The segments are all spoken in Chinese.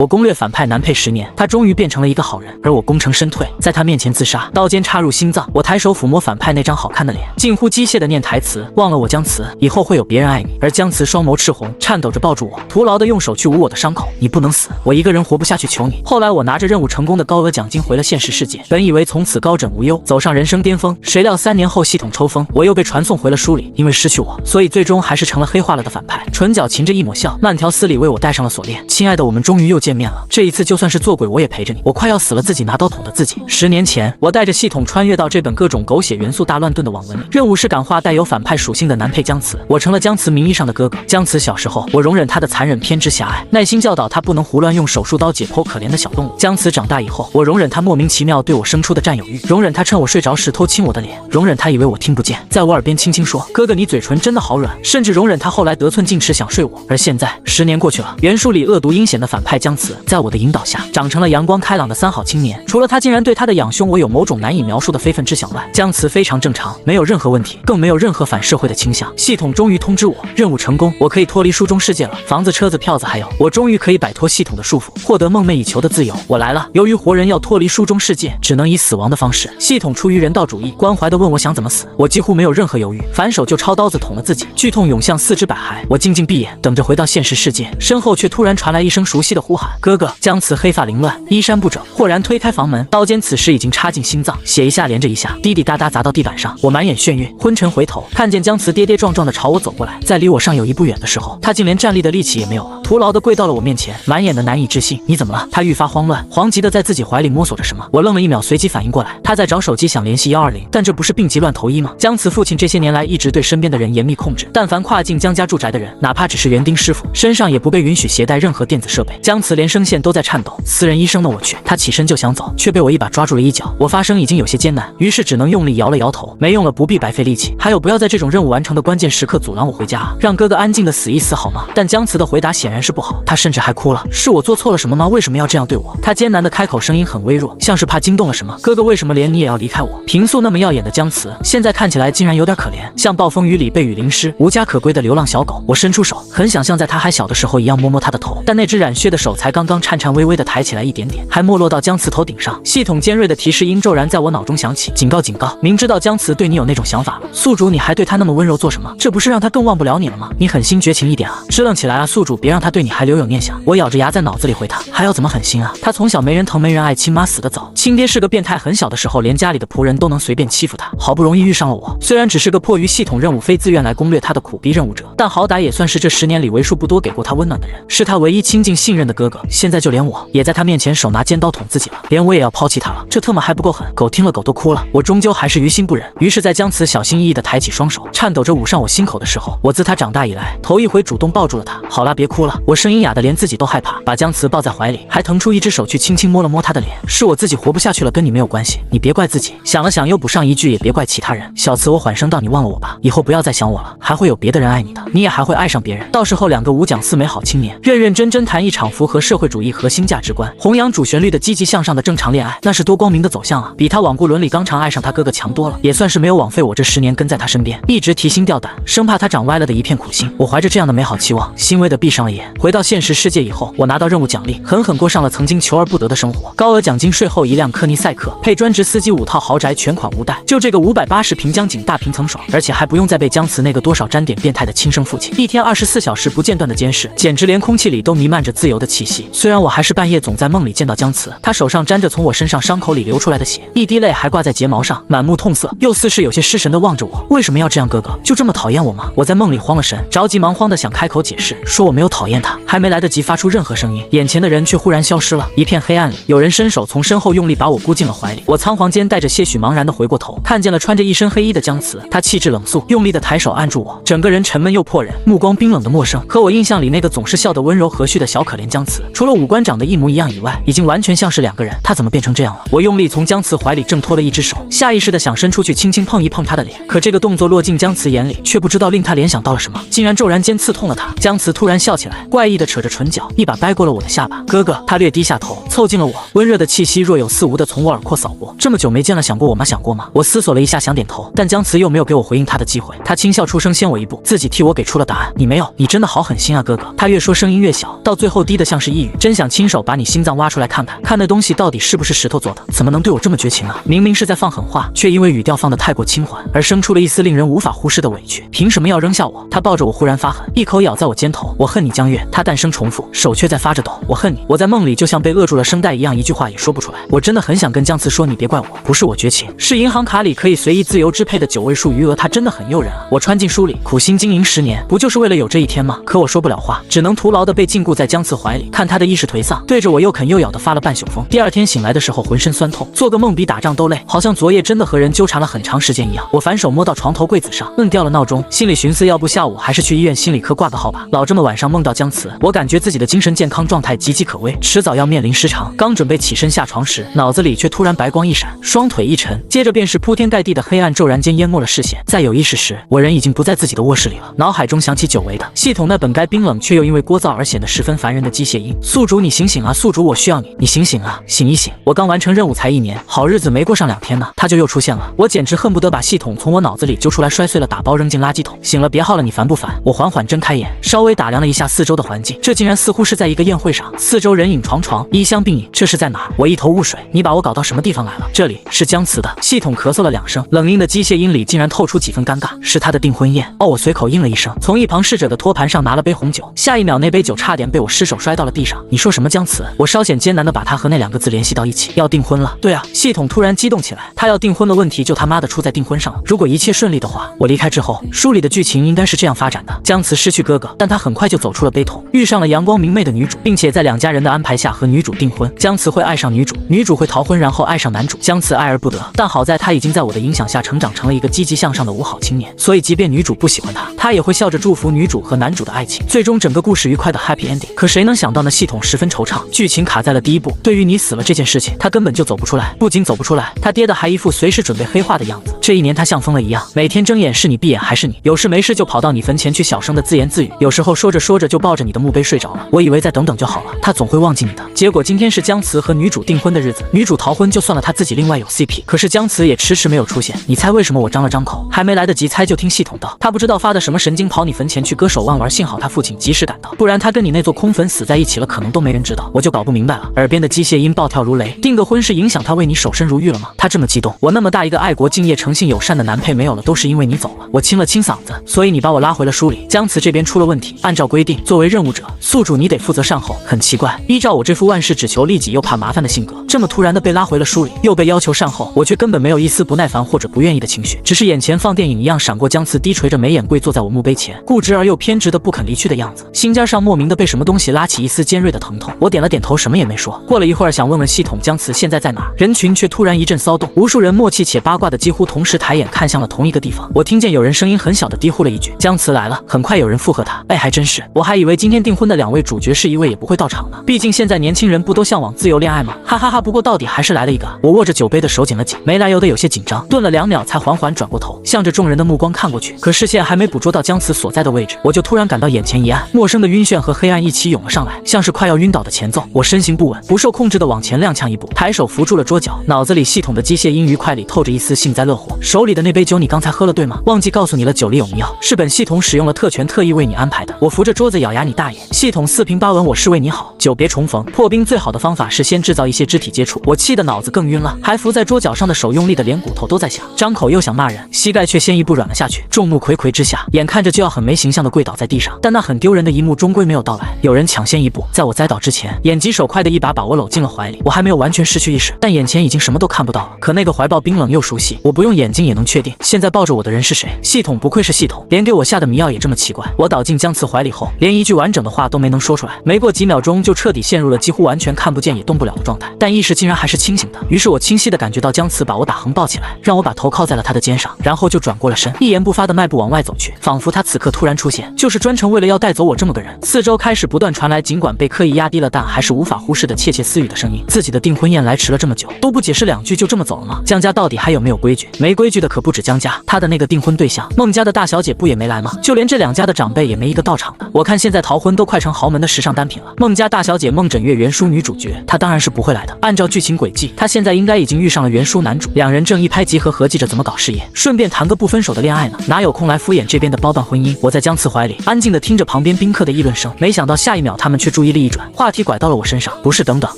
我攻略反派男配10年，他终于变成了一个好人，而我功成身退，在他面前自杀，刀尖插入心脏。我抬手抚摸反派那张好看的脸，近乎机械的念台词，忘了我姜慈，以后会有别人爱你。而姜慈双眸赤红，颤抖着抱住我，徒劳的用手去捂我的伤口。你不能死，我一个人活不下去，求你。后来我拿着任务成功的高额奖金回了现实世界，本以为从此高枕无忧，走上人生巅峰，谁料3年后系统抽风，我又被传送回了书里。因为失去我，所以最终还是成了黑化了的反派，唇角噙着一抹笑，慢条斯理为我戴上了锁链。亲爱的，我们终于又见面了，这一次就算是做鬼我也陪着你。我快要死了，自己拿刀捅的自己。10年前，我带着系统穿越到这本各种狗血元素大乱炖的网文里，任务是感化带有反派属性的男配姜慈，我成了姜慈名义上的哥哥。姜慈小时候，我容忍他的残忍、偏执、狭隘，耐心教导他不能胡乱用手术刀解剖可怜的小动物。姜慈长大以后，我容忍他莫名其妙对我生出的占有欲，容忍他趁我睡着时偷亲我的脸，容忍他以为我听不见，在我耳边轻轻说：“哥哥，你嘴唇真的好软。”甚至容忍他后来得寸进尺想睡我。而现在10年过去了，原书里恶毒阴险的反派姜慈，在我的引导下，长成了阳光开朗的三好青年。除了他竟然对他的养兄我有某种难以描述的非分之想外，姜慈非常正常，没有任何问题，更没有任何反社会的倾向。系统终于通知我，任务成功，我可以脱离书中世界了，房子、车子、票子，还有我终于可以摆脱系统的束缚，获得梦寐以求的自由。我来了。由于活人要脱离书中世界，只能以死亡的方式。系统出于人道主义，关怀地问我想怎么死，我几乎没有任何犹豫，反手就抄刀子捅了自己。剧痛涌向四肢百骸，我静静闭眼，等着回到现实世界。身后却突然传来一声熟悉的呼喊：“哥哥！”姜慈黑发凌乱，衣衫不整，豁然推开房门，刀尖此时已经插进心脏，血一下连着一下，滴滴答答砸到地板上。我满眼眩晕，昏沉回头，看见姜慈跌跌撞撞地朝我走过来，在离我尚有一步远的时候，他竟连站立的力气也没有了，徒劳地跪到了我面前，满眼的难以置信。你怎么了？他愈发慌乱，惶急地在自己怀里摸索着什么。我愣了1秒，随即反应过来，他在找手机想联系120，但这不是病急乱投医吗？姜慈父亲这些年来一直对身边的人严密控制，但凡跨进姜家住宅的人，哪怕只是园丁师傅，身上也不被允许携带任何电子设备。姜慈连声线都在颤抖，私人医生呢？我去！他起身就想走，却被我一把抓住了衣角。我发声已经有些艰难，于是只能用力摇了摇头，没用了，不必白费力气。还有，不要在这种任务完成的关键时刻阻拦我回家啊！让哥哥安静的死一死好吗？但姜慈的回答显然是不好，他甚至还哭了。是我做错了什么吗？为什么要这样对我？他艰难的开口，声音很微弱，像是怕惊动了什么。哥哥，为什么连你也要离开我？平素那么耀眼的姜慈，现在看起来竟然有点可怜，像暴风雨里被雨淋湿、无家可归的流浪小狗。我伸出手，很想像在他还小的时候一样摸摸他的头，但那只染血的手才刚刚颤颤巍巍地抬起来一点点，还没落到姜慈头顶上。系统尖锐的提示音骤然在我脑中响起：警告警告！明知道姜慈对你有那种想法了，宿主你还对他那么温柔做什么？这不是让他更忘不了你了吗？你狠心绝情一点啊！支棱起来啊，宿主，别让他对你还留有念想。我咬着牙在脑子里回他，还要怎么狠心啊？他从小没人疼没人爱，亲妈死得早，亲爹是个变态，很小的时候连家里的仆人都能随便欺负他，好不容易遇上了我，虽然只是个迫于系统任务非自愿来攻略他的苦逼任务者，但好歹也算是这10年里为数不多给过他温暖的人，是他唯一亲近信任的哥哥。现在就连我也在他面前手拿尖刀捅自己了，连我也要抛弃他了，这特么还不够狠？狗听了狗都哭了。我终究还是于心不忍，于是在姜慈小心翼翼地抬起双手，颤抖着捂上我心口的时候，我自他长大以来头一回主动抱住了他。好啦，别哭了，我声音哑得连自己都害怕，把姜慈抱在怀里，还腾出一只手去轻轻摸了摸他的脸。是我自己活不下去了，跟你没有关系，你别怪自己。想了想又补上一句，也别怪其他人。小慈，我缓声道，你忘了我吧，以后不要再想我了，还会有别的人爱你的，你也还会爱上别人，到时候2个5讲4美好青年，认认真真谈一场符合社会主义核心价值观、弘扬主旋律的积极向上的正常恋爱，那是多光明的走向啊！比他罔顾伦理纲常爱上他哥哥强多了，也算是没有枉费我这10年跟在他身边，一直提心吊胆，生怕他长歪了的一片苦心。我怀着这样的美好期望，欣慰地闭上了眼。回到现实世界以后，我拿到任务奖励，狠狠过上了曾经求而不得的生活。高额奖金，税后1辆科尼赛克，配专职司机5套豪宅，全款无贷。就这个580平江景大平层爽，而且还不用再被姜慈那个多少沾点变态的亲生父亲一天24小时不间断的监视，简直连空气里都弥漫着自由的气息。虽然我还是半夜总在梦里见到姜慈，他手上沾着从我身上伤口里流出来的血，一滴泪还挂在睫毛上，满目痛色，又似是有些失神地望着我。为什么要这样？哥哥就这么讨厌我吗？我在梦里慌了神，着急忙慌地想开口解释，说我没有讨厌他，还没来得及发出任何声音，眼前的人却忽然消失了。一片黑暗里，有人伸手从身后用力把我箍进了怀里。我仓皇间带着些许茫然地回过头，看见了穿着一身黑衣的姜慈，他气质冷肃，用力地抬手按住我，整个人沉闷又破人，目光冰冷的陌生，和我印象里那个总是笑得温柔和煦的小可怜姜慈，除了五官长得一模一样以外，已经完全像是2个人。他怎么变成这样了？我用力从姜慈怀里挣脱了一只手，下意识地想伸出去轻轻碰一碰他的脸，可这个动作落进姜慈眼里，却不知道令他联想到了什么，竟然骤然间刺痛了他。姜慈突然笑起来，怪异地扯着唇角，一把掰过了我的下巴。哥哥，他略低下头，凑近了我，温热的气息若有似无地从我耳廓扫过。这么久没见了，想过我吗？想过吗？我思索了一下，想点头，但姜慈又没有给我回应他的机会。他轻笑出声，先我一步，自己替我给出了答案。你没有，你真的好狠心啊，哥哥。他越说声音越小，到最后低得像是是抑郁，真想亲手把你心脏挖出来看看，看那东西到底是不是石头做的，怎么能对我这么绝情啊？明明是在放狠话，却因为语调放得太过轻缓，而生出了一丝令人无法忽视的委屈。凭什么要扔下我？他抱着我忽然发狠，一口咬在我肩头。我恨你江月。他诞生重复，手却在发着抖。我恨你。我在梦里就像被扼住了声带一样，一句话也说不出来。我真的很想跟姜慈说，你别怪我，不是我绝情，是银行卡里可以随意自由支配的9位数余额，它真的很诱人啊！我穿进书里，苦心经营10年，不就是为了有这一天吗？可我说不了话，只能徒劳的被禁锢在姜慈怀里，看他的意识颓丧，对着我又啃又咬的发了半宿疯。第二天醒来的时候，浑身酸痛，做个梦比打仗都累，好像昨夜真的和人纠缠了很长时间一样。我反手摸到床头柜子上，摁掉了闹钟，心里寻思，要不下午还是去医院心理科挂个号吧。老这么晚上梦到姜慈，我感觉自己的精神健康状态岌岌可危，迟早要面临失常。刚准备起身下床时，脑子里却突然白光一闪，双腿一沉，接着便是铺天盖地的黑暗骤然间淹没了视线。在有意识时，我人已经不在自己的卧室里了，脑海中响起久违的系统那本该冰冷却又因为聒噪而显得十分烦人的机械音：宿主，你醒醒啊！宿主，我需要你，你醒醒啊！醒一醒！我刚完成任务才1年，好日子没过上2天呢，他就又出现了，我简直恨不得把系统从我脑子里揪出来摔碎了打包扔进垃圾桶。醒了，别耗了，你烦不烦？我缓缓睁开眼，稍微打量了一下四周的环境，这竟然似乎是在一个宴会上，四周人影幢幢，衣香鬓影，这是在哪儿？我一头雾水，你把我搞到什么地方来了？这里是姜慈的。系统咳嗽了2声，冷硬的机械音里竟然透出几分尴尬，是他的订婚宴哦。我随口应了一声，从一旁侍者的托盘上拿了杯红酒，下一秒那杯酒差点被我失手摔到了地上。你说什么姜慈？我稍显艰难的把他和那2个字联系到一起，要订婚了。对啊，系统突然激动起来，他要订婚的问题就他妈的出在订婚上了。如果一切顺利的话，我离开之后，书里的剧情应该是这样发展的：姜慈失去哥哥，但他很快就走出了悲痛，遇上了阳光明媚的女主，并且在2家人的安排下和女主订婚。姜慈会爱上女主，女主会逃婚，然后爱上男主，姜慈爱而不得。但好在他已经在我的影响下成长成了一个积极向上的5好青年，所以即便女主不喜欢他，他也会笑着祝福女主和男主的爱情，最终整个故事愉快的 happy ending。可谁能想到呢？系统十分惆怅，剧情卡在了第1部。对于你死了这件事情，他根本就走不出来，不仅走不出来，他爹的还一副随时准备黑化的样子。这1年他像疯了一样，每天睁眼是你，闭眼还是你，有事没事就跑到你坟前去小声的自言自语，有时候说着说着就抱着你的墓碑睡着了。我以为再等等就好了，他总会忘记你的。结果今天是姜慈和女主订婚的日子，女主逃婚就算了，他自己另外有 CP， 可是姜慈也迟迟没有出现。你猜为什么？我张了张口，还没来得及猜就听系统道，他不知道发的什么神经跑你坟前去割手腕玩，幸好他父亲及时赶到，不然他跟你那座空坟死在一起了，可能都没人知道。我就搞不明白了，耳边的机械音暴跳如雷，订个婚是影响他为你守身如玉了吗？他这么激动，我那么大一个爱国敬业诚信友善的男配没有了，都是因为你走了。我清了清嗓子，所以你把我拉回了书里。姜慈这边出了问题，按照规定，作为任务者，宿主你得负责善后。很奇怪，依照我这副万事只求利己又怕麻烦的性格，这么突然的被拉回了书里，又被要求善后，我却根本没有一丝不耐烦或者不愿意的情绪，只是眼前放电影一样闪过姜慈低垂着眉眼跪坐在我墓碑前，固执而又偏执的不肯离去的样子，心尖上莫名的被什么东西拉起一丝尖锐的疼痛。我点了点头，什么也没说。过了一会儿，想问问系统姜慈现在在哪儿，人群却突然一阵骚动，无数人默契且八卦的几乎同时抬眼看向了同一个地方。我听见有人声音很小的低呼了一句：姜慈来了。很快有人附和他，哎，还真是，我还以为今天订婚的2位主角是一位也不会到场呢，毕竟现在年轻人不都向往自由恋爱吗？哈哈哈，不过到底还是来了一个。我握着酒杯的手紧了紧，没来由的有些紧张，顿了2秒才缓缓转过头，向着众人的目光看过去。可视线还没捕捉到姜慈所在的位置，我就突然感到眼前一暗，陌生的晕眩和黑暗一起涌了上来，像是快要晕倒的前奏。我身形不稳，不受控制的往前踉跄一步，抬手扶住了桌角，脑子里系统的机械音愉快里透着一丝幸灾乐祸。手里的那杯酒你刚才喝了对吗？忘记告诉你了，酒里有迷药，是本系统使用了特权特意为你安排的。我扶着桌子咬牙你大爷，系统四平八稳，我是为你好，久别重逢，破冰最好的方法是先制造一些肢体接触。我气得脑子更晕了，还扶在桌角上的手用力的连骨头都在响，张口又想骂人，膝盖却先一步软了下去。众目睽睽之下，眼看着就要很没形象的跪倒在地上，但那很丢人的一幕终归没有到来。有人抢先一步，在我栽倒之前，眼疾手快的一把把我搂进了怀里。我还没有完全失去意识，但眼前已经什么都看不到了。可那个怀抱冰冷又熟悉，我不用眼睛也能确定现在抱着我的人是谁。系统不愧是系统，连给我下的迷药也这么奇怪。我倒进姜慈怀里后，连一句完整的话都没能说出来，没过几秒钟就彻底陷入了几乎完全看不见也动不了的状态，但意识竟然还是清醒的。于是我清晰的感觉到姜慈把我打横抱起来，让我把头靠在了他的肩上，然后就转过了身，一言不发的迈步往外走去，仿佛他此刻突然出现，就是专程为了要带走我这么个人。四周开始不断传来尽管被刻意压低了但还是无法忽视的窃窃私语的声音。自己的订婚宴来迟了这么久，都不解释2句就这么走了吗？姜家到底还有没有规矩？没规矩的可不止姜家，他的那个订婚对象孟家的大小姐不也没来吗？就连这2家的长辈也没一个到场的。我看现在逃婚都快成豪门的时尚单品了。孟家大小姐孟枕月原书女主角，她当然是不会来的。按照剧情轨迹，她现在应该已经遇上了原书男主，2人正一拍即合，合计着怎么搞事业，顺便谈个不分手的恋爱呢，哪有空来敷衍这边的包办婚姻？我在姜慈怀里安静的听着旁边宾客的议论声，没想到下一秒他们却注意力一转，话题拐到了我身上。不是，等等，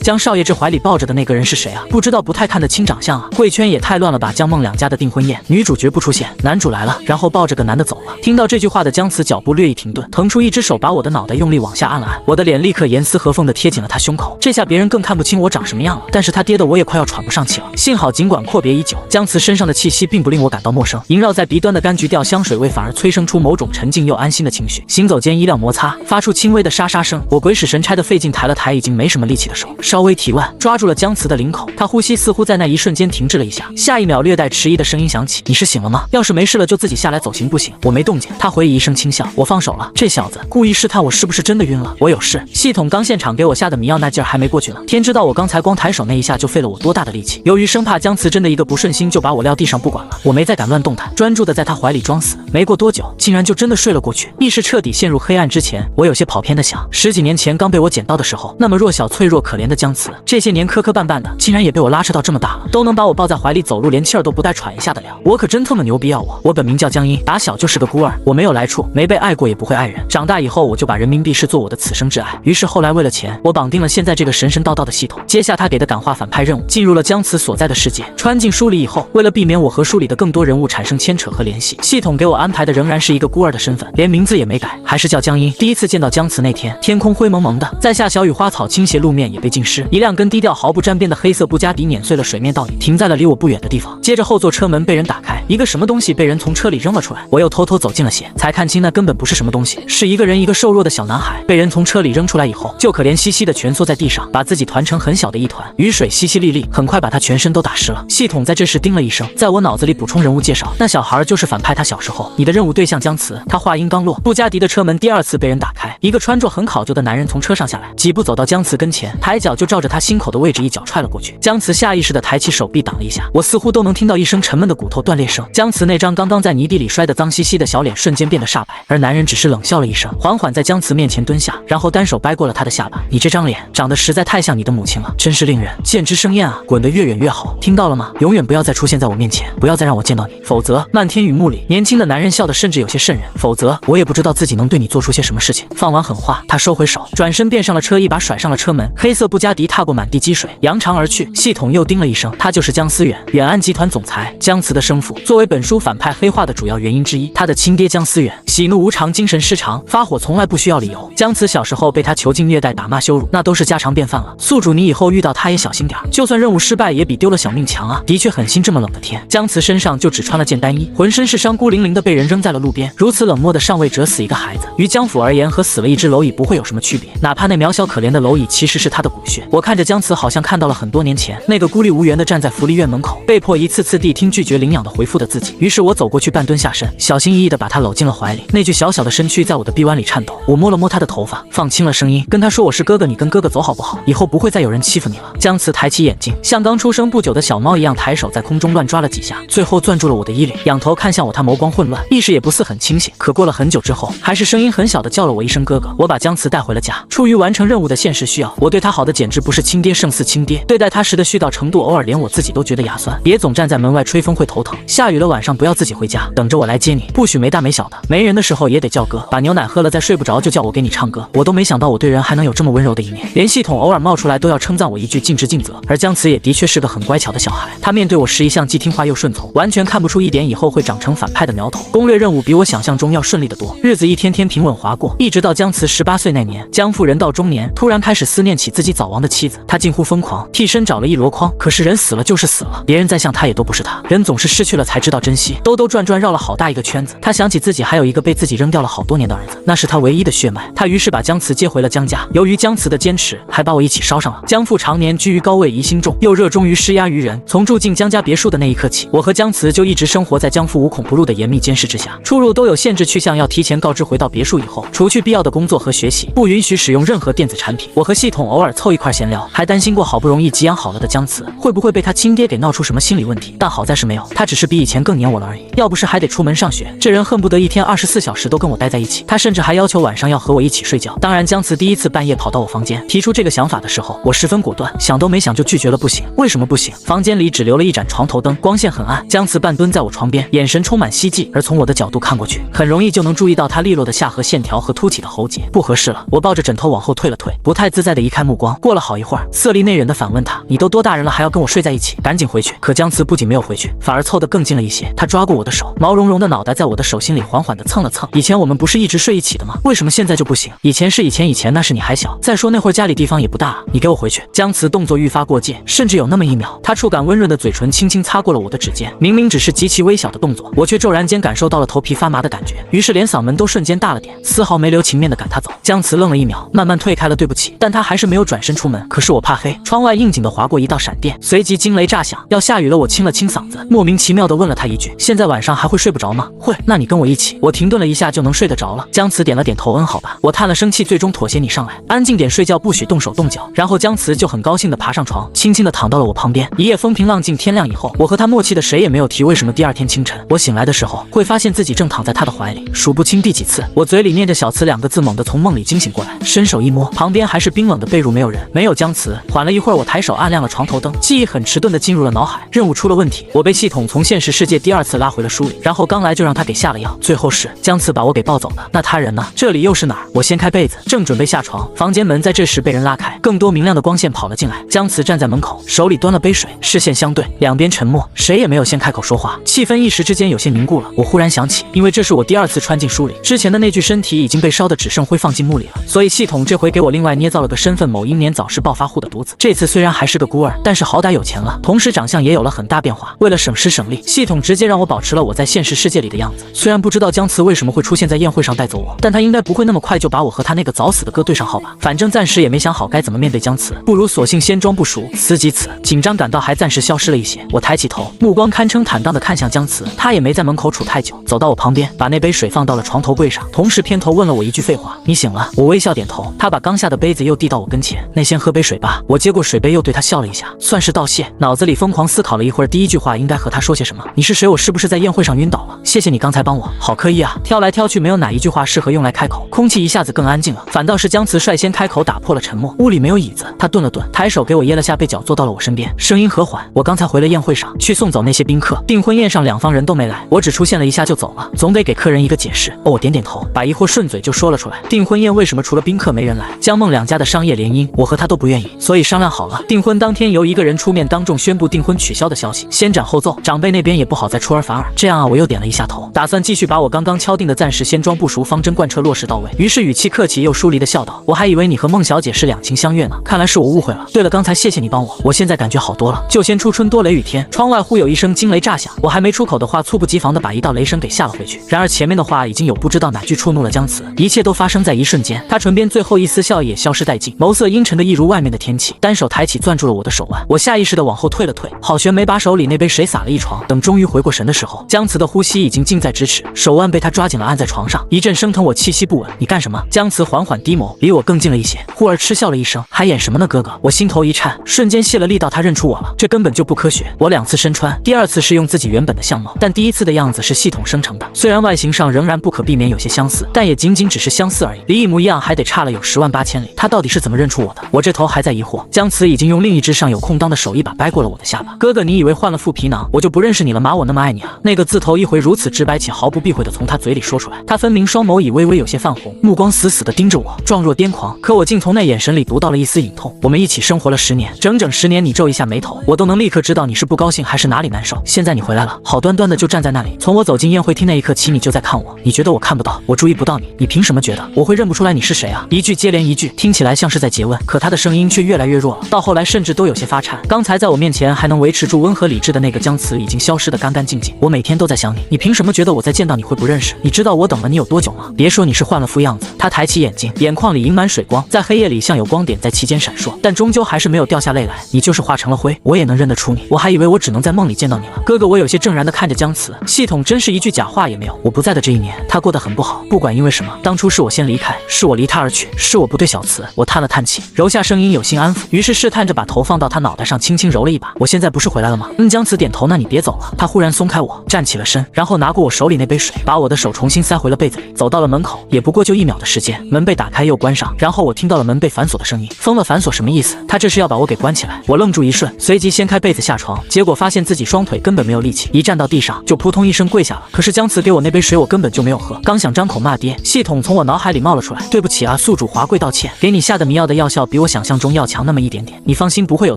将少爷这怀里抱着的那个人是谁啊？不知道，不太看得清长相啊。贵圈也太乱了吧！江梦两家的订婚宴，女主角不出现，男主来了，然后抱着个男的走了。听到这句话的姜慈脚步略一停顿，腾出一只手把我的脑袋用力往下按了按，我的脸立刻严丝合缝地贴紧了他胸口。这下别人更看不清我长什么样了，但是他爹的我也快要喘不上气了。幸好尽管阔别已久，姜慈身上的气息并不令我感到陌生，萦绕在鼻端的柑橘调香水味反而催生出某种沉静又安心的情绪。行走间衣料摩擦，发出轻微的沙沙声。我鬼使神差的费劲抬了抬已经没什么力气的手，稍微提腕，抓住了姜慈的领口。他呼吸似乎在那一瞬间停滞了一下，下一秒略带迟疑的声音响起：“你是醒了吗？要是没事了就自己下来走行不行？”我没动静。他回以一声轻笑，我放手了。这小子故意试探我是不是真的晕了。我有事。系统刚现场给我下的迷药那劲儿还没过去呢，天知道我刚才光抬手那一下就费了我多大的力气。由于生怕姜慈真的一个不顺心就把我撂地上不管了，我没再敢乱动弹，专注的在他怀里装死。没过多久，竟然就真的睡了过去。意识彻底陷入黑暗之前，我有些跑偏的想，10几年前刚被我捡到的时候，那么弱小脆弱可怜的姜慈，这些年磕磕绊绊的，竟然也被我拉扯到这么大了，都能把我抱在怀里走路，连气儿都不带喘一下的了。我可真他妈牛逼啊！我本名叫江阴，打小就是个孤儿，我没有来处，没被爱过，也不会爱人。长大以后，我就把人民币视作我的此生挚爱。于是后来为了钱，我绑定了现在这个神神叨叨的系统。接下他给的感化反派任务，进入了姜慈所在的世界。穿进书里以后，为了避免我和书里的更多人物产生牵扯和联系，系统给我安排的仍然是一个孤儿的身份，连名字也没改，还是叫江阴。第一次见到姜慈那天，天空灰蒙蒙的，在下小雨，花草倾斜，路面也被浸湿。一辆跟低调毫不沾边的黑色布加迪碾碎了水面倒影，停在了离我不远的地方。接着后座车门被人打开，一个什么东西被人从车里扔了出来。我又偷偷走近了些，才看清那根本不是什么东西，是一个人，一个瘦弱的小男孩。被人从车里扔出来以后，就可怜兮兮的蜷缩在地上，把自己团成很小的一团，雨水淅淅沥沥，很快把他全身都打湿了。系统在这时叮了一声，在我脑子里补充人物介绍，那小孩就是反派，他小时候，你的任务对象姜慈。他话音刚落，布加迪的车门第二次被人打开，一个穿着很考究的男人从车上下来，几步走到姜慈跟前，抬脚就照着他心口的位置一脚踹了过去。姜慈下意识地抬起手臂挡了一下，我似乎都能听到一声沉闷的骨头断裂声。姜慈那张刚刚在泥地里摔得脏兮兮的小脸瞬间变得煞白，而男人只是冷笑了一声，缓缓在姜慈面前蹲下，然后单手掰过了他的下巴。你这张脸长得实在太像你的母亲了，真是令人见之生厌啊！滚得越远越好，听到了吗？永远不要再出现在我面前，不要再让我见到你，否则……漫天雨幕里，年轻的男人笑得甚至有些瘆人。否则，我也不知道自己能对你做出些什么事情。放完狠话，他收回手，转身便上了车，一把甩上了车门。黑色布加迪踏过满地积水，扬长而去。系统又叮了一声，他就是姜思远，远安集团总裁，姜慈的生父。作为本书反派黑化的主要原因之一，他的亲爹姜思远喜怒无常，精神失常，发火从来不需要理由。姜慈小时候被他囚禁、虐待、打骂、羞辱，那都是家常便饭了。宿主，你以后遇到他也小心点，就算任务失败，也比丢了小命强啊！的确狠心，这么冷的天，姜慈身上就只穿了件单衣，浑身是伤，孤零零的被人扔在了路边。如此冷漠的上位折死一个孩子，于姜府而言，和死了一只蝼蚁不会有什么区别。哪怕那渺小可怜的蝼蚁其实是他的骨血。我看着姜慈，好像看到了很多年前那个孤立无援的站在福利院门口，被迫一次次地听拒绝领养的回复的自己。于是我走过去，半蹲下身，小心翼翼地把他搂进了怀里。那具小小的身躯在我的臂弯里颤抖。我摸了摸他的头发，放轻了声音，跟他说：“我是哥哥，你跟哥哥走好不好？以后不会再有人欺负你了。”姜慈抬起眼睛，像刚出生不久的小猫一样抬手在空中乱抓了几下，最后攥住了我的衣领，仰头看向我。他眸光混乱，意识也不似很清醒。可过了很久之后，还是声音很小的叫了我一声哥哥。我把姜慈带回了家。出于完成任务的现实需要，我对他好的简直不是亲爹胜似亲爹。对待他时的絮叨程度，偶尔连我自己都觉得牙酸。别总站在门外吹风会头疼。下雨了晚上不要自己回家，等着我来接你。不许没大没小的，没人的时候也得叫哥。把牛奶喝了再睡不着就叫我给你唱歌。我都没想到我对人还能有这么温柔的一面，连系统偶尔冒出来都要称赞我一句尽职尽责。而姜慈也的确是个很乖巧的小孩，他面对我时一向既听话又顺从，完全看不出一点以后会长成反派的苗头。攻略任务比我想象中要顺利得多，日子一天天平稳划过，一直到姜慈18岁那年，姜父人到中年，突然开始思念起自己早亡的妻子，他近乎疯狂，替身找了一箩筐。可是人死了就是死了，别人再像他也都不是他，人总是失去了才知道珍惜。兜兜转转绕了好大一个圈子，他想起自己还有一个被自己扔掉了好多年的儿子，那是他唯一的血脉。他于是把姜慈接回了姜家，由于姜慈的坚持，还把我一起烧上了。姜父常年居于高位，疑心重，又热衷于施压于人。从住进姜家别墅的那一刻起，我和姜慈就一直生活在姜父无孔不入的严密监视之下，出入都有限制，去向要提前告知。回到别墅以后，除去必要的工作和学习，不允许使用任何电子产品。我和系统偶尔凑一块闲聊，还担心过好不容易给养好了的姜慈会不会被他亲爹给闹出什么心理问题，但好在是没有，他只是比以前更黏我了而已。要不是还得出门上学，这人恨不得一天24小时都跟我待在一起。他甚至还要求晚上要和我一起睡觉。当然，姜慈第一次半夜跑到我房间提出这个想法的时候，我十分果断，想都没想就拒绝了。不行。为什么不行？房间里只留了一盏床头灯，光线很暗。姜慈半蹲在我床边，眼神充满希冀，而从我的角度看过去，很容易就能注意到他利落的下颌线条和凸起的喉结。不合适了。我抱着枕枕头往后退了退，不太自在的移开目光。过了好一会儿，色厉内荏的反问他：“你都多大人了，还要跟我睡在一起？赶紧回去！”可姜慈不仅没有回去，反而凑得更近了一些。他抓过我的手，毛茸茸的脑袋在我的手心里缓缓地蹭了蹭。以前我们不是一直睡一起的吗？为什么现在就不行？以前是以前，那是你还小。再说那会儿家里地方也不大，你给我回去！姜慈动作愈发过界，甚至有那么一秒，他触感温润的嘴唇轻轻擦过了我的指尖。明明只是极其微小的动作，我却骤然间感受到了头皮发麻的感觉，于是连嗓门都瞬间大了点，丝毫没留情面的赶他走。姜慈愣了一秒，慢慢退开了对不起，但他还是没有转身出门。可是我怕黑，窗外应景的划过一道闪电，随即惊雷炸响，要下雨了。我清了清嗓子，莫名其妙的问了他一句：“现在晚上还会睡不着吗？”“会。”“那你跟我一起。”我停顿了一下，就能睡得着了。姜慈点了点头，好吧。我叹了声气，最终妥协，你上来，安静点睡觉，不许动手动脚。然后姜慈就很高兴的爬上床，轻轻的躺到了我旁边。一夜风平浪静，天亮以后，我和他默契的谁也没有提为什么第二天清晨我醒来的时候会发现自己正躺在他的怀里。数不清第几次，我嘴里念着小慈2个字，猛地从梦里惊醒过来，伸手一摸，旁边还是冰冷的被褥，没有人，没有姜慈。缓了一会儿，我抬手按亮了床头灯，记忆很迟钝的进入了脑海，任务出了问题，我被系统从现实世界第2次拉回了书里，然后刚来就让他给下了药，最后是姜慈把我给抱走了。那他人呢？这里又是哪儿？我掀开被子，正准备下床，房间门在这时被人拉开，更多明亮的光线跑了进来。姜慈站在门口，手里端了杯水，视线相对，两边沉默，谁也没有先开口说话，气氛一时之间有些凝固了。我忽然想起，因为这是我第2次穿进书里，之前的那具身体已经被烧得只剩灰放进墓里了，所以系统这回给我另外捏造了个身份，某英年早逝暴发户的独子。这次虽然还是个孤儿，但是好歹有钱了，同时长相也有了很大变化。为了省时省力，系统直接让我保持了我在现实世界里的样子。虽然不知道姜慈为什么会出现在宴会上带走我，但他应该不会那么快就把我和他那个早死的哥对上号吧。反正暂时也没想好该怎么面对姜慈，不如索性先装不熟。思及此，紧张感到还暂时消失了一些。我抬起头，目光堪称坦荡地看向姜慈，他也没在门口杵太久，走到我旁边，把那杯水放到了床头柜上，同时偏头问了我一句废话：“你醒了？”我微笑点头。他把刚下的杯子又递到我跟前，那先喝杯水吧。我接过水杯，又对他笑了一下，算是道谢。脑子里疯狂思考了一会儿，第一句话应该和他说些什么。你是谁？我是不是在宴会上晕倒了？谢谢你刚才帮我。好刻意啊，挑来挑去没有哪一句话适合用来开口，空气一下子更安静了。反倒是姜慈率先开口，打破了沉默。屋里没有椅子，他顿了顿，抬手给我掖了下被角，坐到了我身边，声音和缓：“我刚才回了宴会上，去送走那些宾客。订婚宴上2方人都没来，我只出现了一下就走了，总得给客人一个解释。”我点点头，把疑惑顺嘴就说了出来。订婚宴为什么除了宾客没人来？姜孟2家的商业联姻，我和他都不愿意，所以商量好了，订婚当天由一个人出面当众宣布订婚取消的消息，先斩后奏，长辈那边也不好再出尔反尔。这样啊，我又点了一下头，打算继续把我刚刚敲定的暂时先装不熟方针贯彻落实到位。于是语气客气又疏离的笑道：“我还以为你和孟小姐是两情相悦呢，看来是我误会了。对了，刚才谢谢你帮我现在感觉好多了。”就先初春多雷雨天，窗外忽有一声惊雷炸响，我还没出口的话，猝不及防的把一道雷声给吓了回去。然而前面的话已经有不知道哪句触怒了姜慈，一切都发生在一瞬间，他唇边最后一丝笑意也消失殆尽，眸色阴沉的一如外面的天气，单手抬起攥住了我的手腕，我下意识的往后退了退，好悬没把手里那杯水洒了一床。等终于回过神的时候，姜慈的呼吸已经近在咫尺，手腕被他抓紧了按在床上，一阵生疼，我气息不稳。你干什么？姜慈缓缓低眸，离我更近了一些，忽而嗤笑了一声：“还演什么呢，哥哥？”我心头一颤，瞬间泄了力道，他认出我了，这根本就不科学。我2次身穿，第2次是用自己原本的相貌，但第1次的样子是系统生成的，虽然外形上仍然不可避免有些相似，但也仅仅只是相似而已，离一模一样还得差了有10万8千里。他到底是怎么认出我的？我这头还在疑惑，姜慈已经用另一只尚有空当的手一把掰过了我的下巴。哥哥，你以为换了副皮囊我就不认识你了吗？我那么爱你啊！那个字头一回如此直白且毫不避讳的从他嘴里说出来，他分明双眸已微微有些泛红，目光死死的盯着我，状若癫狂。可我竟从那眼神里读到了一丝隐痛。我们一起生活了10年，整整10年，你皱一下眉头，我都能立刻知道你是不高兴还是哪里难受。现在你回来了，好端端的就站在那里，从我走进宴会厅那一刻起，你就在看我。你觉得我看不到，我注意不到你，你凭什么觉得我会认不出来你是谁啊？一句接连一句，听起来像是在诘问，可他的声音却越来越弱了，到后来甚至都有些发颤。刚才在我面前还能维持住温和理智的那个姜慈已经消失得干干净净。我每天都在想你，你凭什么觉得我再见到你会不认识？你知道我等了你有多久吗？别说你是换了副样子。他抬起眼睛，眼眶里盈满水光，在黑夜里像有光点在其间闪烁，但终究还是没有掉下泪来。你就是化成了灰，我也能认得出你。我还以为我只能在梦里见到你了。哥哥，我有些怔然地看着姜慈，系统真是一句假话也没有。我不在的这1年，他过得很不好，不管因为什么，当初是我先离开，是我离他而去，是我不对小慈。我叹了叹气，揉下声音有心安抚，于是试探着把头放到他脑袋上轻轻揉了一把。我现在不是回来了吗？姜慈点头。那你别走了。他忽然松开我，站起了身，然后拿过我手里那杯水，把我的手重新塞回了被子里，走到了门口，也不过就1秒的时间，门被打开又关上，然后我听到了门被反锁的声音。封了反锁什么意思？他这是要把我给关起来？我愣住一瞬，随即掀开被子下床，结果发现自己双腿根本没有力气，一站到地上就扑通一声跪下了。可是姜慈给我那杯水我根本就没有喝，刚想张口骂爹，系统从我脑海里冒了出来：“对不起啊。”啊，宿主华贵道歉，给你下的迷药的药效比我想象中要强那么一点点，你放心，不会有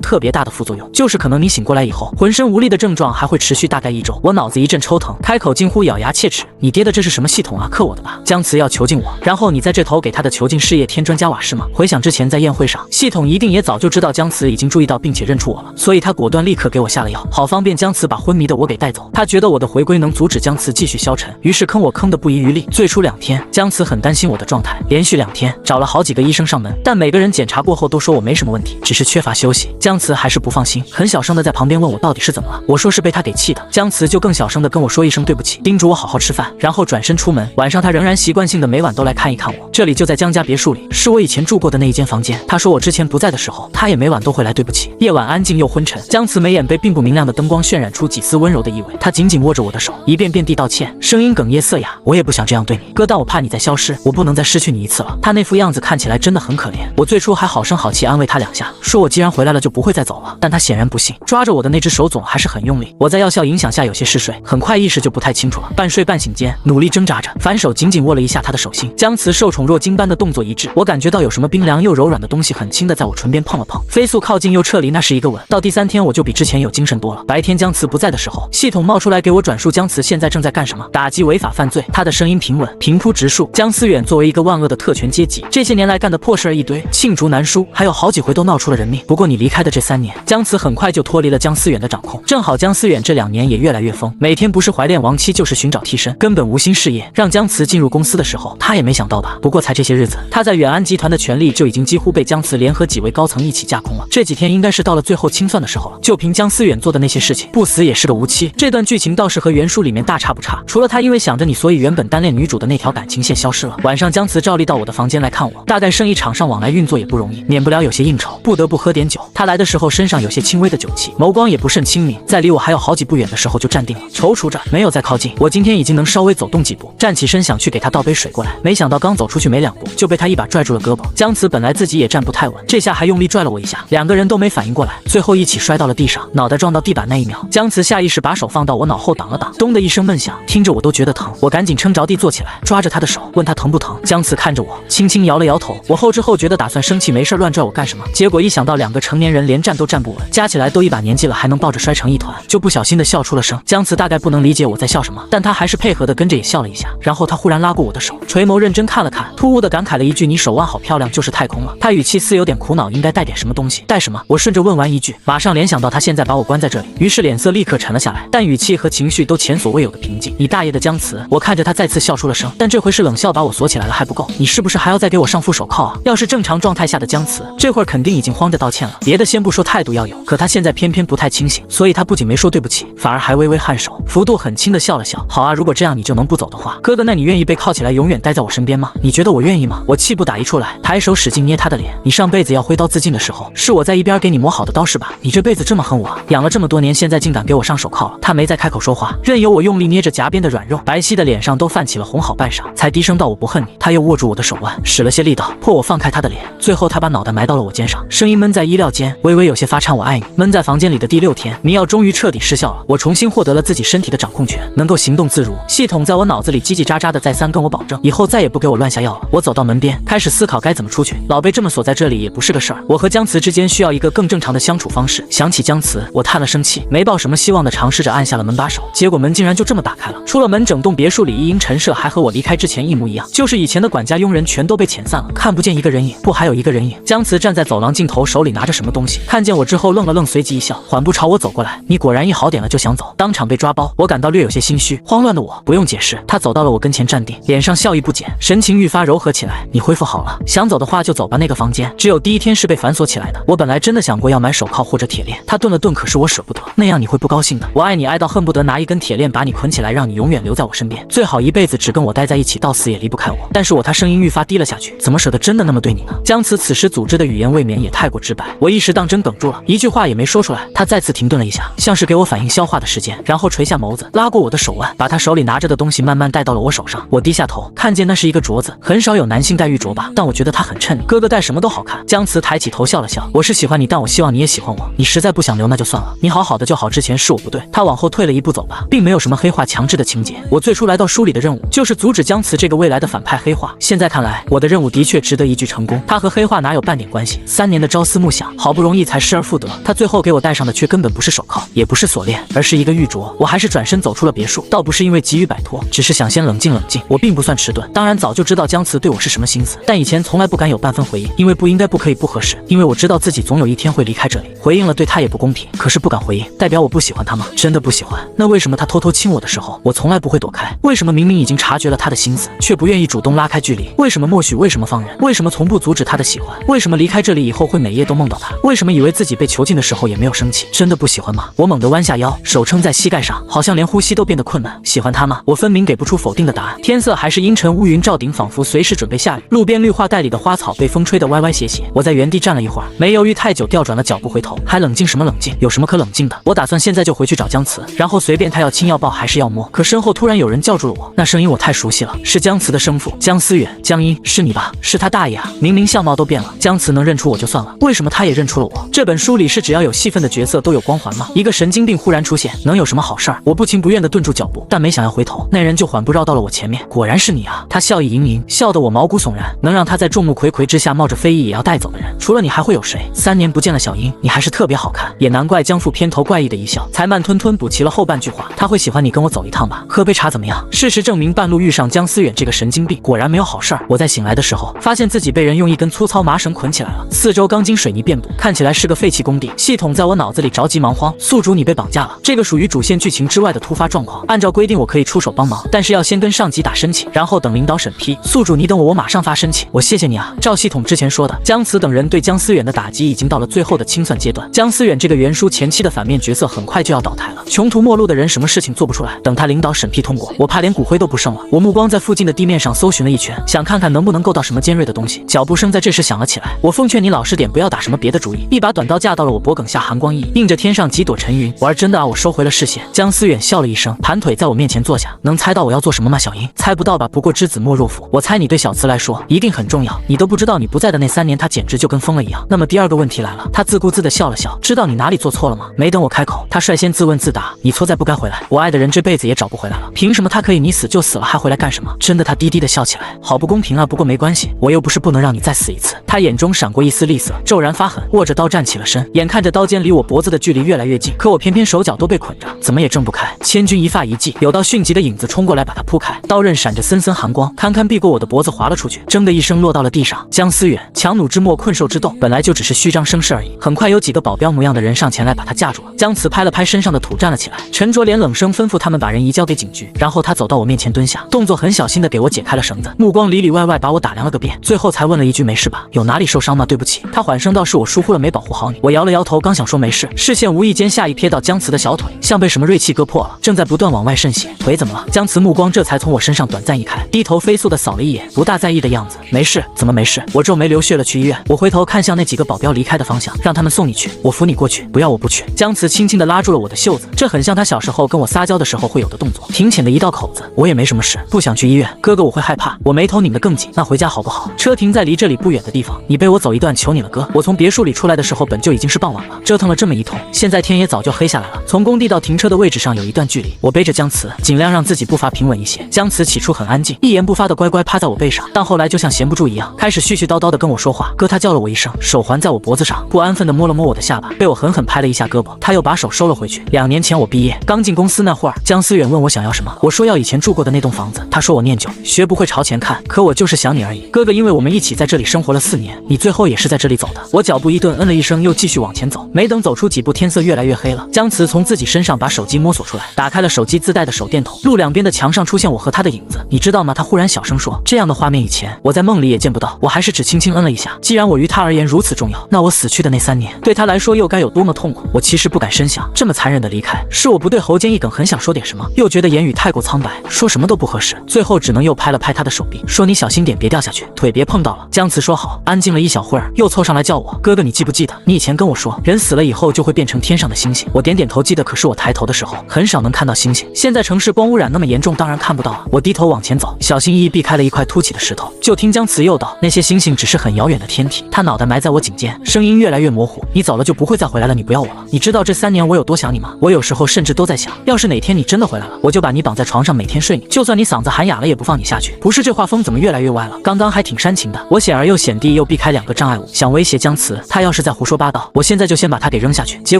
特别大的副作用，就是可能你醒过来以后，浑身无力的症状还会持续大概1周。我脑子一阵抽疼，开口近乎咬牙切齿，你爹的这是什么系统啊？克我的吧！姜慈要囚禁我，然后你在这头给他的囚禁事业添砖加瓦是吗？回想之前在宴会上，系统一定也早就知道姜慈已经注意到并且认出我了，所以他果断立刻给我下了药，好方便姜慈把昏迷的我给带走。他觉得我的回归能阻止姜慈继续消沉，于是坑我坑得不遗余力。最初2天，姜慈很担心我的状态，连续2天找了好几个医生上门，但每个人检查过后都说我没什么问题，只是缺乏休息。姜慈还是不放心，很小声的在旁边问我到底是怎么了。我说是被他给气的。姜慈就更小声的跟我说一声对不起，叮嘱我好好吃饭，然后转身出门。晚上他仍然习惯性的每晚都来看一看我，这里就在姜家别墅里，是我以前住过的那一间房间。他说我之前不在的时候，他也每晚都会来对不起。夜晚安静又昏沉，姜慈眉眼被并不明亮的灯光渲染出几丝温柔的意味。他紧紧握着我的手，一遍遍地道歉，声音哽咽涩哑。我也不想这样对你，哥，但我怕你再消失，我不能再失去你一次了。他那副样子看起来真的很可怜。我最初还好声好气安慰他2下，说我既然回来了就不会再走了，但他显然不信，抓着我的那只手总还是很用力。我在药效影响下有些嗜睡，很快意识就不太清楚了，半睡半醒间努力挣扎着，反手紧紧握了一下他的手心。姜慈受宠若惊般的动作一致，我感觉到有什么冰凉又柔软的东西很轻的在我唇边碰了碰，飞速靠近又撤离，那是一个吻。到第3天我就比之前有精神多了。白天姜慈不在的时候，系统冒出来给我转述姜慈现在正在干什么，打击违法犯罪。他的声音平稳平铺直述，姜思远作为一个万恶的特权阶级，这些年来干的破事儿一堆，罄竹难书，还有好几回都闹出了人命。不过你离开的这3年，姜慈很快就脱离了姜思远的掌控。正好姜思远这2年也越来越疯，每天不是怀恋亡妻就是寻找替身，根本无心事业。让姜慈进入公司的时候，他也没想到吧？不过才这些日子，他在远安集团的权力就已经几乎被姜慈联合几位高层一起架空了。这几天应该是到了最后清算的时候了。就凭姜思远做的那些事情，不死也是个无期。这段剧情倒是和原书里面大差不差，除了他因为想着你，所以原本单恋女主的那条感情线消失了。晚上姜慈照例到我的房间来看我，大概生意场上往来运作也不容易，免不了有些应酬，不得不喝点酒。他来的时候身上有些轻微的酒气，眸光也不甚清明，在离我还有好几步远的时候就站定了，踌躇着没有再靠近。我今天已经能稍微走动几步，站起身想去给他倒杯水过来，没想到刚走出去没2步，就被他一把拽住了胳膊。姜慈本来自己也站不太稳，这下还用力拽了我一下，2个人都没反应过来，最后一起摔到了地上，脑袋撞到地板那一秒，姜慈下意识把手放到我脑后挡了挡，咚的一声闷响，听着我都觉得疼。我赶紧撑着地坐起来，抓着他的手问他疼不疼。姜慈看着我，轻轻摇了摇头。我后知后觉的打算生气，没事乱拽我干什么？结果一想到2个成年人连站都站不稳，加起来都一把年纪了，还能抱着摔成一团，就不小心的笑出了声。姜慈大概不能理解我在笑什么，但他还是配合的跟着也笑了一下。然后他忽然拉过我的手，垂眸认真看了看，突兀的感慨了一句：“你手腕好漂亮，就是太空了。”他语气似有点苦恼，应该带点什么东西。带什么？我顺着问完一句，马上联想到他现在把我关在这里，于是脸色立刻沉了下来，但语气和情绪都前所未有的平静。你大爷的姜慈！我看着他再次笑出了声，但这回是冷笑，把我锁起来了还不够，你是不是还要再给我上副手铐啊？要是正常状态下的姜慈，这会儿肯定已经慌着道歉了，别的先不说，态度要有，可他现在偏偏不太清醒，所以他不仅没说对不起，反而还微微颔首，幅度很轻的笑了笑。好啊，如果这样你就能不走的话，哥哥，那你愿意被铐起来永远待在我身边吗？你觉得我愿意吗？我气不打一处来，抬手使劲捏他的脸。你上辈子要挥刀自尽的时候，是我在一边给你磨好的刀是吧？你这辈子这么恨我啊，养了这么多年，现在竟敢给我上手铐了。他没再开口说话，任由我用力捏着颊边的软肉，白皙的脸上都泛起了红，好半晌才低声道：“我不恨你。”他又握住我的手腕，使了些力道，迫我放开他的脸。最后他把脑袋埋到了我肩上，声音闷在衣料间，微微有些发颤：“我爱你。”闷在房间里的第6天，迷药终于彻底失效了，我重新获得了自己身体的掌控权，能够行动自如。系统在我脑子里叽叽喳喳的再三跟我保证，以后再也不给我乱下药了。我走到门边，开始思考该怎么出去。老被这么锁在这里也不是个事儿，我和姜慈之间需要一个更正常的相处方式。想起姜慈，我叹了声气，没抱什么希望的尝试着按下了门把手，结果门竟然就这么打开了。出了门，整栋别墅里一应陈设还和我离开之前一模一样，就是以前的管家佣人全都被遣散了，看不见一个人影。不，还有一个人影。姜慈站在走廊尽头，手里拿着什么东西，看见我之后愣了愣，随即一笑，缓步朝我走过来。你果然一好点了就想走，当场被抓包。我感到略有些心虚，慌乱的我不用解释，他走到了我跟前站定，脸上笑意不减，神情愈发柔和起来。你恢复好了，想走的话就走吧，那个房间只有第1天是被反锁起来的。我本来真的想过要买手铐或者铁链。他顿了顿，可是我舍不得，那样你会不高兴的。我爱你爱到恨不得拿一根铁链把你捆起来，让你永远留在我身边，最好一辈子只跟我待在一起，到死也离不开我。但是他声音愈发低了下去，怎么舍得真的那么对你呢？姜慈此时组织的语言未免也太过直白，我一时当真哽住了，一句话也没说出来。他再次停顿了一下，像是给我反应消化的时间，然后垂下眸子，拉过我的手腕，把他手里拿着的东西慢慢带到了我手上。我低下头，看见那是一个镯子，很少有男性戴玉镯吧，但我觉得它很衬你，哥哥戴什么都好看。姜慈抬起头笑了笑，我是喜欢你，但我希望你也喜欢我。你实在不想留那就算了，你好好的就好，之前是我不对。他往后退了一步走吧，并没有什么黑化强制的情节。我最初来到书里的任务就是阻止姜慈这个未来的反派黑化，现在看来我的任务的确值得一举成功，他和黑化哪有半点关系？3年的朝思暮想，好不容易才失而复得，他最后给我戴上的却根本不是手铐，也不是锁链，而是一个玉镯。我还是转身走出了别墅，倒不是因为急于摆脱，只是想先冷静冷静。我并不算迟钝，当然早就知道姜慈对我是什么心思，但以前从来不敢有半分回应，因为不应该、不可以、不合适，因为我知道自己总有一天会离开这里。回应了对他也不公平，可是不敢回应，代表我不喜欢他吗？真的不喜欢。那为什么他偷偷亲我的时候，我从来不会躲开？为什么明明已经察觉了他的心思，却不愿意主动拉开距离？为什么默许？为什么放任？为什么从不阻止他的喜欢？为什么离开这里以后会每夜都梦到他？为什么以为自己被囚禁的时候也没有生气？真的不喜欢吗？我猛地弯下腰，手撑在膝盖上，好像连呼吸都变得困难。喜欢他吗？我分明给不出否定的答案。天色还是阴沉，乌云罩顶，仿佛随时准备下雨。路边绿化带里的花草被风吹得歪歪斜斜。我在原地站了一会儿，没犹豫太久，调转了脚步回头。还冷静什么冷静？有什么可冷静的？我打算现在就回去找姜慈，然后随便他要亲要抱还是要摸。可身后突然有人叫住了我，那声音我太熟悉了，是姜慈的生父姜思远。姜音，是你吧？是他大爷啊！明明相貌都变了，姜慈能认出我就算了，为什么他也认出了我？这本书里是只要有戏份的角色都有光环吗？一个神经病忽然出现，能有什么好事儿？我不情不愿地顿住脚步，但没想要回头，那人就缓步绕到了我前面。果然是你啊！他笑意盈盈，笑得我毛骨悚然。能让他在众目睽睽之下冒着非议也要带走的人，除了你还会有谁？3年不见了，小英，你还是特别好看。也难怪姜父偏头怪异的一笑，才慢吞吞补齐了后半句话。他会喜欢你跟我走一趟吧？喝杯茶怎么样？事实证明，半路遇上姜思远这个神经病，果然没有好事儿。我在醒来的时候，发现自己被人用一根粗糙麻绳捆起来了，四周钢筋水泥遍布，看起来是个废弃工地。系统在我脑子里着急忙慌，宿主你被绑架了。这个属于主线剧情之外的突发状况，按照规定我可以出手帮忙，但是要先跟上级打申请，然后等领导审批。宿主你等我，我马上发申请。我谢谢你啊。照系统之前说的，姜慈等人对姜思远的打击已经到了最后的清算阶段。姜思远这个原书前期的反面角色很快就要倒台了，穷途末路的人什么事情做不出来？等他领导审批通过，我怕连骨灰都不剩了。我目光在附近的地面上搜寻了一圈，想看看能不能够到什么尖锐的东西。脚步声在这时响了起来。我奉劝你老实点，不要打什么别的主意。一把短刀架到了我脖颈下，寒光熠熠，映着天上几朵晨云。玩真的啊！我收回了视线。姜思远笑了一声，盘腿在我面前坐下。能猜到我要做什么吗？小英，猜不到吧？不过知子莫若父。我猜你对小慈来说一定很重要，你都不知道你不在的那3年，他简直就跟疯了一样。那么第二个问题来了，他自顾自地笑了笑，知道你哪里做错了吗？没等我开口，他率先自问自答：你错在不该回来，我爱的人这辈子也找不回来了，凭什么他可以你死就死了，还回来干什么？真的，他低低地笑起来，好不公平啊！不过没关系，我又不是不能让你再死一次。他眼中闪过一丝厉色，骤然发狠，握着刀站起了身。眼看着刀尖离我脖子的距离越来越近，可我偏偏手脚都被捆着，怎么也挣不开。千钧一发一计，有道迅疾的影子冲过来把他扑开，刀刃闪着森森寒光，堪堪避过我的脖子滑了出去，铮的一声落到了地上。姜思远，强弩之末，困兽之斗，本来就只是虚张声势而已。很快有几个保镖模样的人上前来把他架住了。姜慈拍了拍身上的土，站了起来，沉着脸冷声吩咐他们把人移交给警局。然后他走到我面前蹲下，动作很小心的给我解开了绳子，目光里里外外把我打量了个遍，最后才问了一句：没事吧？有哪里受伤吗？对不起。他缓声道：是我疏忽了，没保护好你。我摇了摇头，刚想说没事，视线无意间下意瞥到姜慈的小腿，像被什么锐器割破了，正在不断往外渗血。腿怎么了？姜慈目光这才从我身上短暂移开，低头飞速的扫了一眼，不大在意的样子。没事。怎么没事？我皱眉流血了，去医院。我回头看向那几个保镖离开的方向，让他们送你去，我扶你过去。不要，我不去。姜慈轻轻地拉住了我的袖子，这很像他小时候跟我撒娇的时候会有的动作，挺浅的一道口子。我也没什么事，不想去医院。哥哥，我会害怕。我眉头拧得更紧。那回家好不好？车停在离这里不远的地方，你背我走一段，求你了哥。我从别墅里出来的时候本就已经是傍晚了，折腾了这么一通，现在天也早就黑下来了。从工地到停车的位置上有一段距离，我背着姜慈，尽量让自己步伐平稳一些。姜慈起初很安静，一言不发的乖乖趴在我背上，但后来就像闲不住一样，开始絮絮叨叨的跟我说话。哥，他叫了我一声，手环在我脖子上，不安分的摸了摸我的下巴，被我狠狠拍了一下胳膊，他又把手收了回去。2年前我毕业，刚进公司那会儿，姜思远问我想要什么，我说要以前住过的那栋房子。他说我念旧，学不会朝前看，可我就是想你而已。哥哥，因为我们一起在这里生活了4年，你最后也是在这里走的。我脚步一顿，嗯了一声，又继续往前走。没等走出几步，天色越来越黑了。姜慈从自己身上把手机摸索出来，打开了手机自带的手电筒，路两边的墙上出现我和他的影子。你知道吗？他忽然小声说，这样的画面以前我在梦里也见不到。我还是只轻轻嗯了一下。既然我于他而言如此重要，那我死去的那3年对他来说又该有多么痛苦。我其实不敢深想，这么残忍的离开是我不对。喉间一梗，很想说点什么，又觉得言语太过苍白，说什么都不合适，最后只能又拍了拍他的手臂，说你小心点，别掉下去，腿别碰到了。姜慈说好。安静了一小会儿，又凑上来叫我，哥哥，你记不记得你以前跟我说，人死了以后就会变成天上的星星？我点点头，记得。可是我抬头的时候很少能看到星星，现在城市光污染那么严重，当然看不到啊。我低头往前走，小心翼翼避开了一块凸起的石头，就听姜慈又道，那些星星只是很遥远的天体。他脑袋埋在我颈间，声音越来越模糊，你走了就不会再回来了，你不要我了。你知道这3年我有多想你吗？我有时候甚至都在想，要是哪天你真的回来了，我就把你绑在床上，每天睡你，就算你嗓子喊哑了也不放你下去。不是这画风怎么越来越歪了。刚刚还挺煽情的，我险而又险地又避开2个障碍物，想威胁姜慈。他要是再胡说八道，我现在就先把他给扔下去。结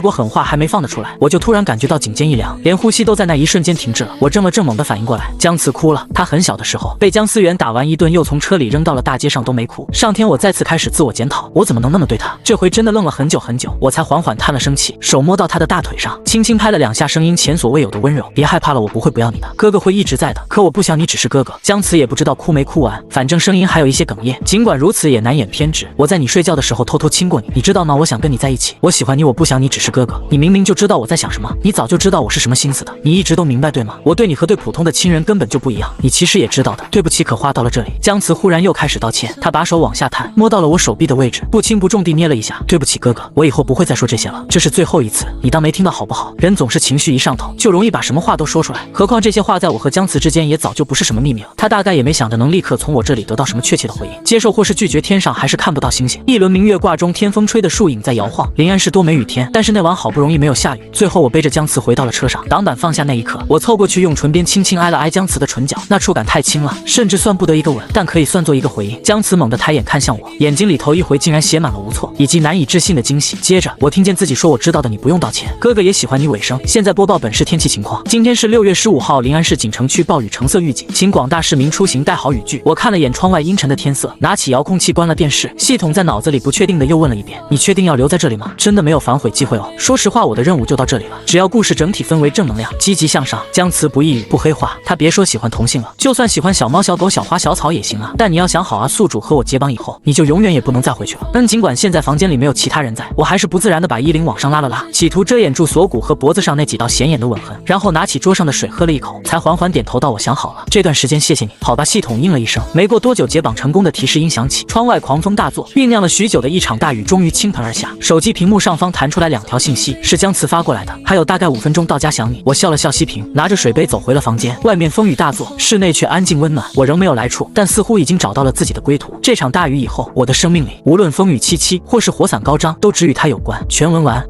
果狠话还没放得出来，我就突然感觉到颈肩一凉，连呼吸都在那一瞬间停滞了。我正猛地反应过来，姜慈哭了。他很小的时候被姜思源打完一顿，又从车里扔到了大街上都没哭。上天，我再次开始自我检讨，我怎么能那么对他？这回真的愣了很久很久，我才缓缓叹了声气，手摸到他的大腿上，轻轻拍了2下，声音前所未有的温柔。别害怕了，我不会不要你的，哥哥会一直在的。可我不想你只是哥哥。姜慈也不知道哭没哭完，反正声音还有一些哽咽。尽管如此，也难掩偏执。我在你睡觉的时候偷偷亲过你，你知道吗？我想跟你在一起，我喜欢你，我不想你只是哥哥。你明明就知道我在想什么，你早就知道我是什么心思的，你一直都明白对吗？我对你和对普通的亲人根本就不一样，你其实也知道的。对不起，可话到了这里，姜慈忽然又开始道歉。他把手往下探，摸到了我手臂的位置，不轻不重地捏了一下。对不起哥哥，我以后不会再说这些了，这是最后一次，你当没听到好不好？人总是情绪一上头，就容易把什么话都说出来，何况这些话在我和姜慈之间也早就不是什么秘密了。他大概也没想着能立刻从我这里得到什么确切的回应，接受或是拒绝，天上还是看不到星星。一轮明月挂中，天风吹的树影在摇晃。临安市多梅雨天，但是那晚好不容易没有下雨。最后我背着姜慈回到了车上，挡板放下那一刻，我凑过去用唇边轻轻挨了挨姜慈的唇角，那触感太轻了，甚至算不得一个吻，但可以算作一个回应。姜慈猛地抬眼看向我，眼睛里头一回竟然写满了无措以及难以置信的惊喜。接着我听见自己说，我知道的，你不用道歉，哥哥也喜欢你。尾声，现在播报本市天气情况。今天是6月15号，临安市锦城区暴雨橙色预警，请广大市民出行带好雨具。我看了眼窗外阴沉的天色，拿起遥控器关了电视，系统在脑子里不确定的又问了一遍，你确定要留在这里吗？真的没有反悔机会哦。说实话，我的任务就到这里了，只要故事整体氛围正能量，积极向上。姜慈不抑郁不黑化，他别说喜欢同性了，就算喜欢小猫小狗小花小草也行啊。但你要想好啊，宿主和我结绑以后，你就永远也不能再回去了。尽管现在房间里没有其他人在，我还是不自然的把衣领往上拉了拉，企图遮掩住锁骨和脖子上那几道显眼的吻痕，然后拿起桌上的水喝了一口，才缓缓点头道我想好了，这段时间谢谢你。好吧，系统应了一声。没过多久，解绑成功的提示音响起，窗外狂风大作，酝酿了许久的一场大雨终于倾盆而下。手机屏幕上方弹出来2条信息，是姜慈发过来的，还有大概5分钟到家想你。我笑了笑熄屏，拿着水杯走回了房间。外面风雨大作，室内却安静温暖。我仍没有来处，但似乎已经找到了自己的归途。这场大雨以后，我的生命里无论风雨凄凄或是火伞高涨，都只与它有关。全文完。